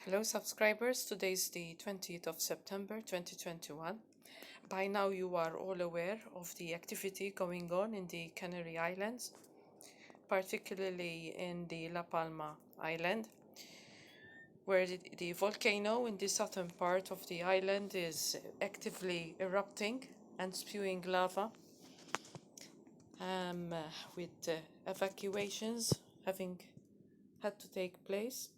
Hello subscribers, today is the 20th of September 2021. By now you are all aware of the activity going on in the Canary Islands, particularly in the La Palma Island, where the volcano in the southern part of the island is actively erupting and spewing lava, with evacuations having had to take place.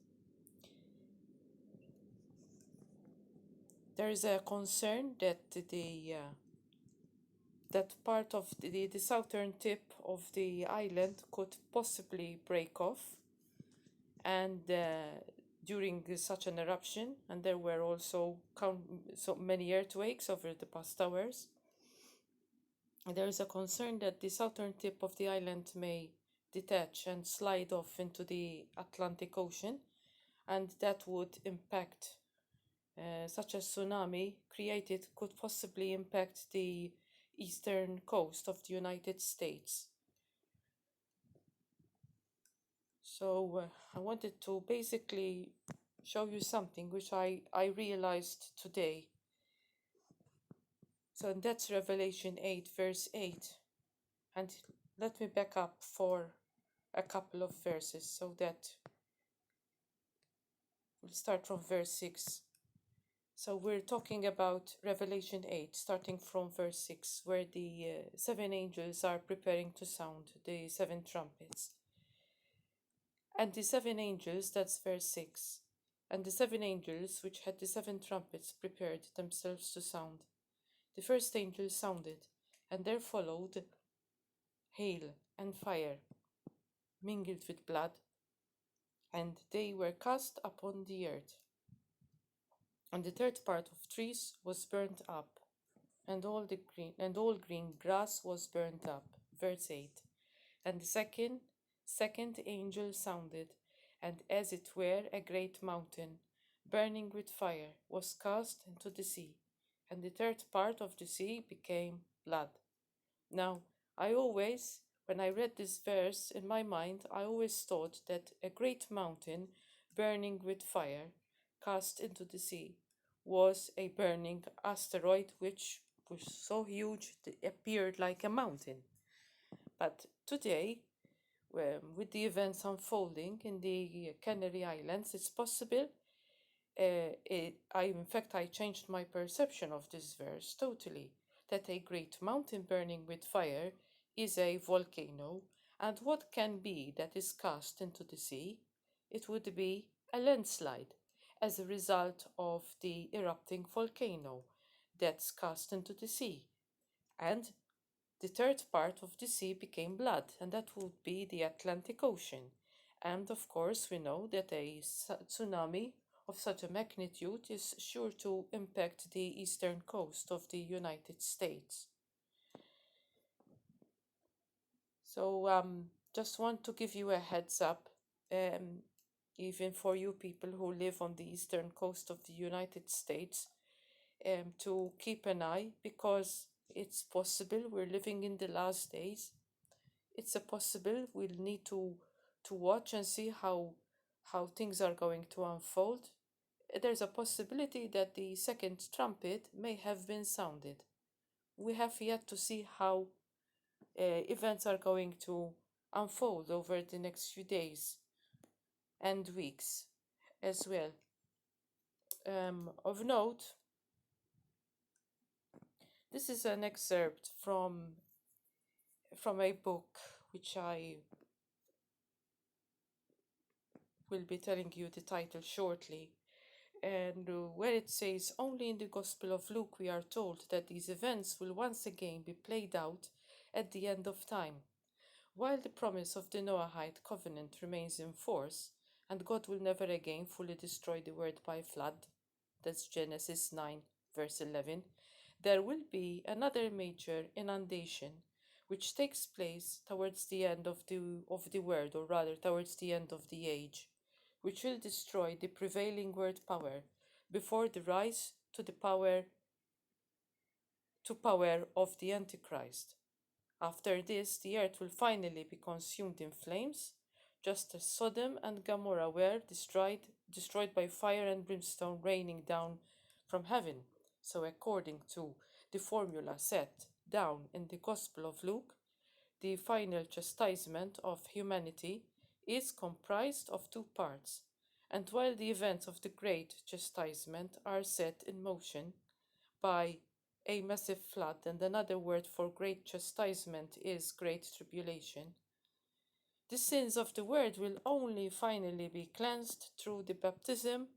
There is a concern that that part of the southern tip of the island could possibly break off, and during such an eruption, and there were also so many earthquakes over the past hours. There is a concern that the southern tip of the island may detach and slide off into the Atlantic Ocean, and that would impact such a tsunami created could possibly impact the eastern coast of the United States. So I wanted to basically show you something which I realized today. So that's Revelation 8 verse 8. And let me back up for a couple of verses so that we'll start from verse 6. So we're talking about Revelation 8, starting from verse 6, where the seven angels are preparing to sound the seven trumpets. And the seven angels, that's verse 6, and the seven angels which had the seven trumpets prepared themselves to sound. The first angel sounded, and there followed hail and fire, mingled with blood, and they were cast upon the earth. And the third part of trees was burnt up, and all green grass was burnt up. Verse 8. And the second angel sounded, and as it were a great mountain, burning with fire, was cast into the sea, and the third part of the sea became blood. Now, when I read this verse in my mind, I always thought that a great mountain burning with fire, cast into the sea, was a burning asteroid which was so huge it appeared like a mountain. But today, with the events unfolding in the Canary Islands, it's possible. I changed my perception of this verse totally. That a great mountain burning with fire is a volcano, and what can be that is cast into the sea? It would be a landslide as a result of the erupting volcano that's cast into the sea. And the third part of the sea became blood, and that would be the Atlantic Ocean. And of course, we know that a tsunami of such a magnitude is sure to impact the eastern coast of the United States. So, just want to give you a heads up, um, even for you people who live on the eastern coast of the United States, to keep an eye, because it's possible we're living in the last days. It's a possible we'll need to watch and see how things are going to unfold. There's a possibility that the second trumpet may have been sounded. We have yet to see how events are going to unfold over the next few days and weeks as well. Of note, this is an excerpt from a book which I will be telling you the title shortly, and where it says, only in the Gospel of Luke we are told that these events will once again be played out at the end of time. While the promise of the Noahide covenant remains in force, and God will never again fully destroy the world by flood, that's Genesis 9, verse 11, there will be another major inundation which takes place towards the end of the world, or rather towards the end of the age, which will destroy the prevailing world power before the rise to power of the Antichrist. After this, the earth will finally be consumed in flames, just as Sodom and Gomorrah were destroyed by fire and brimstone raining down from heaven. So, according to the formula set down in the Gospel of Luke, the final chastisement of humanity is comprised of two parts. And while the events of the great chastisement are set in motion by a massive flood, and another word for great chastisement is great tribulation, the sins of the world will only finally be cleansed through the baptism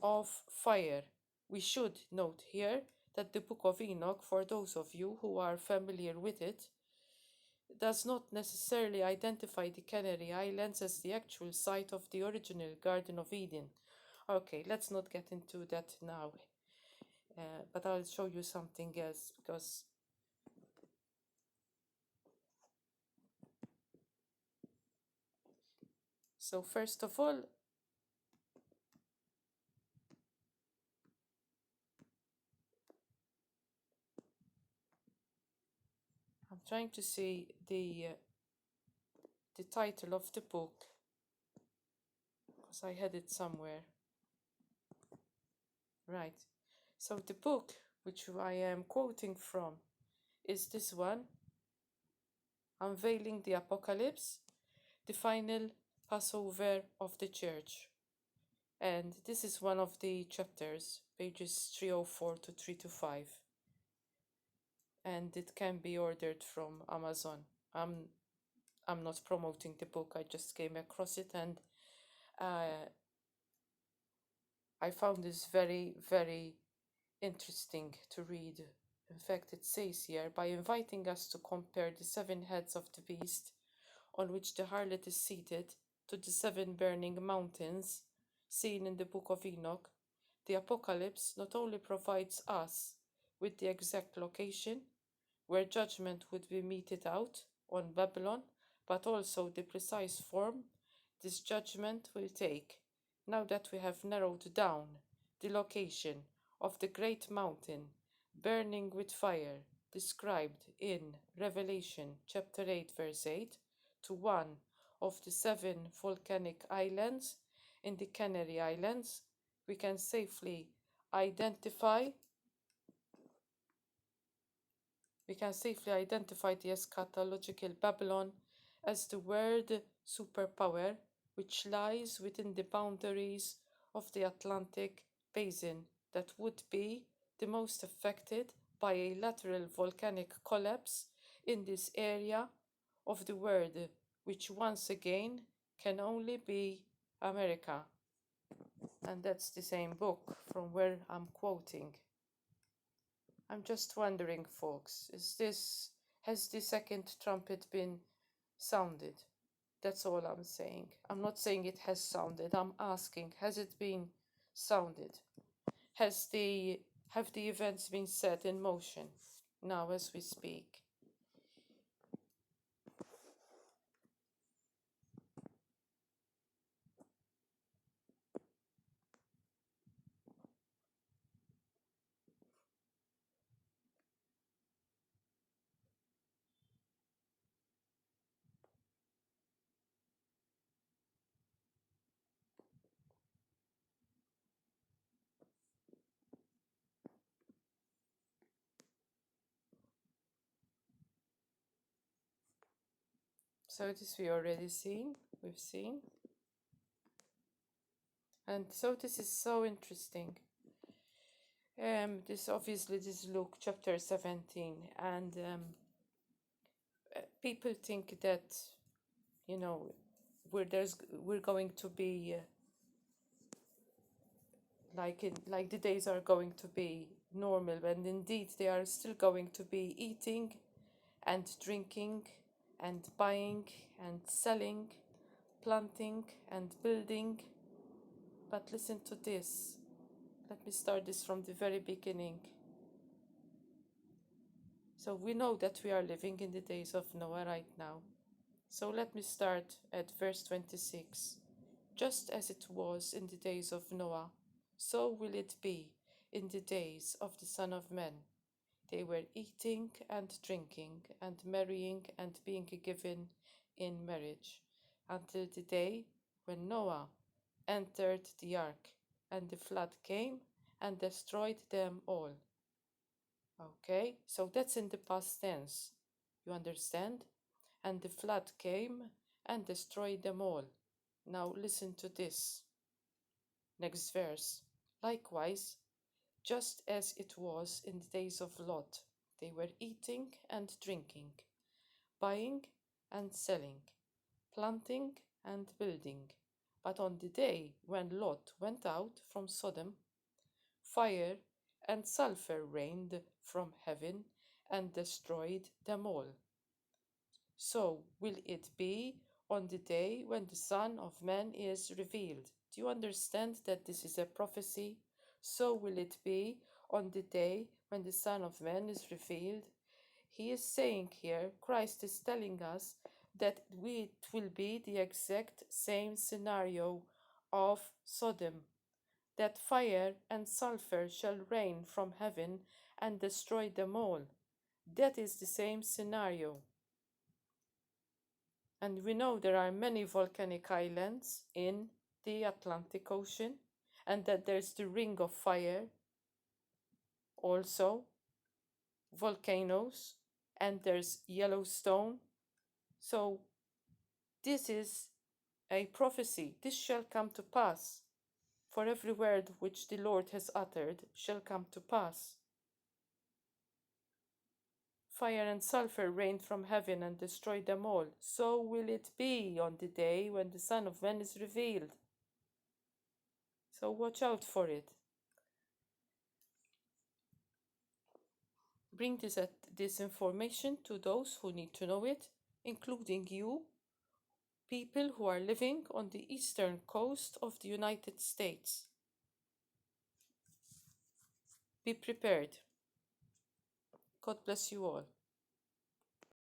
of fire. We should note here that the Book of Enoch, for those of you who are familiar with it, does not necessarily identify the Canary Islands as the actual site of the original Garden of Eden. Okay, let's not get into that now, but I'll show you something else because so first of all, I'm trying to see the title of the book because I had it somewhere. Right. So the book which I am quoting from is this one, Unveiling the Apocalypse, the final Passover of the Church. And this is one of the chapters, pages 304 to 325. And it can be ordered from Amazon. I'm not promoting the book, I just came across it, and I found this very, very interesting to read. In fact, it says here, by inviting us to compare the seven heads of the beast on which the harlot is seated to the seven burning mountains seen in the Book of Enoch, the Apocalypse not only provides us with the exact location where judgment would be meted out on Babylon, but also the precise form this judgment will take, now that we have narrowed down the location of the great mountain burning with fire described in Revelation chapter 8 verse 8 to one of the seven volcanic islands in the Canary Islands, we can safely identify the eschatological Babylon as the world superpower which lies within the boundaries of the Atlantic basin that would be the most affected by a lateral volcanic collapse in this area of the world, which once again can only be America. And that's the same book from where I'm quoting. I'm just wondering, folks, has the second trumpet been sounded? That's all I'm saying. I'm not saying it has sounded. I'm asking, has it been sounded? Have the events been set in motion now as we speak? So this we've seen. And so this is so interesting. This is Luke chapter 17, and people think that, you know, we're going to be like the days are going to be normal, and indeed they are still going to be eating and drinking and buying and selling, planting and building. But listen to this. Let me start this from the very beginning. So we know that we are living in the days of Noah right now. So let me start at verse 26. Just as it was in the days of Noah, so will it be in the days of the Son of Man. They were eating and drinking and marrying and being given in marriage until the day when Noah entered the ark, and the flood came and destroyed them all. Okay, so that's in the past tense. You understand? And the flood came and destroyed them all. Now listen to this. Next verse. Likewise, just as it was in the days of Lot, they were eating and drinking, buying and selling, planting and building. But on the day when Lot went out from Sodom, fire and sulfur rained from heaven and destroyed them all. So will it be on the day when the Son of Man is revealed. Do you understand that this is a prophecy? So will it be on the day when the Son of Man is revealed. He is saying here, Christ is telling us that it will be the exact same scenario of Sodom, that fire and sulfur shall rain from heaven and destroy them all. That is the same scenario. And we know there are many volcanic islands in the Atlantic Ocean, and that there's the Ring of Fire, also volcanoes, and there's Yellowstone. So this is a prophecy. This shall come to pass. For every word which the Lord has uttered shall come to pass. Fire and sulfur rained from heaven and destroyed them all. So will it be on the day when the Son of Man is revealed. So watch out for it. Bring this information to those who need to know it, including you, people who are living on the eastern coast of the United States. Be prepared. God bless you all.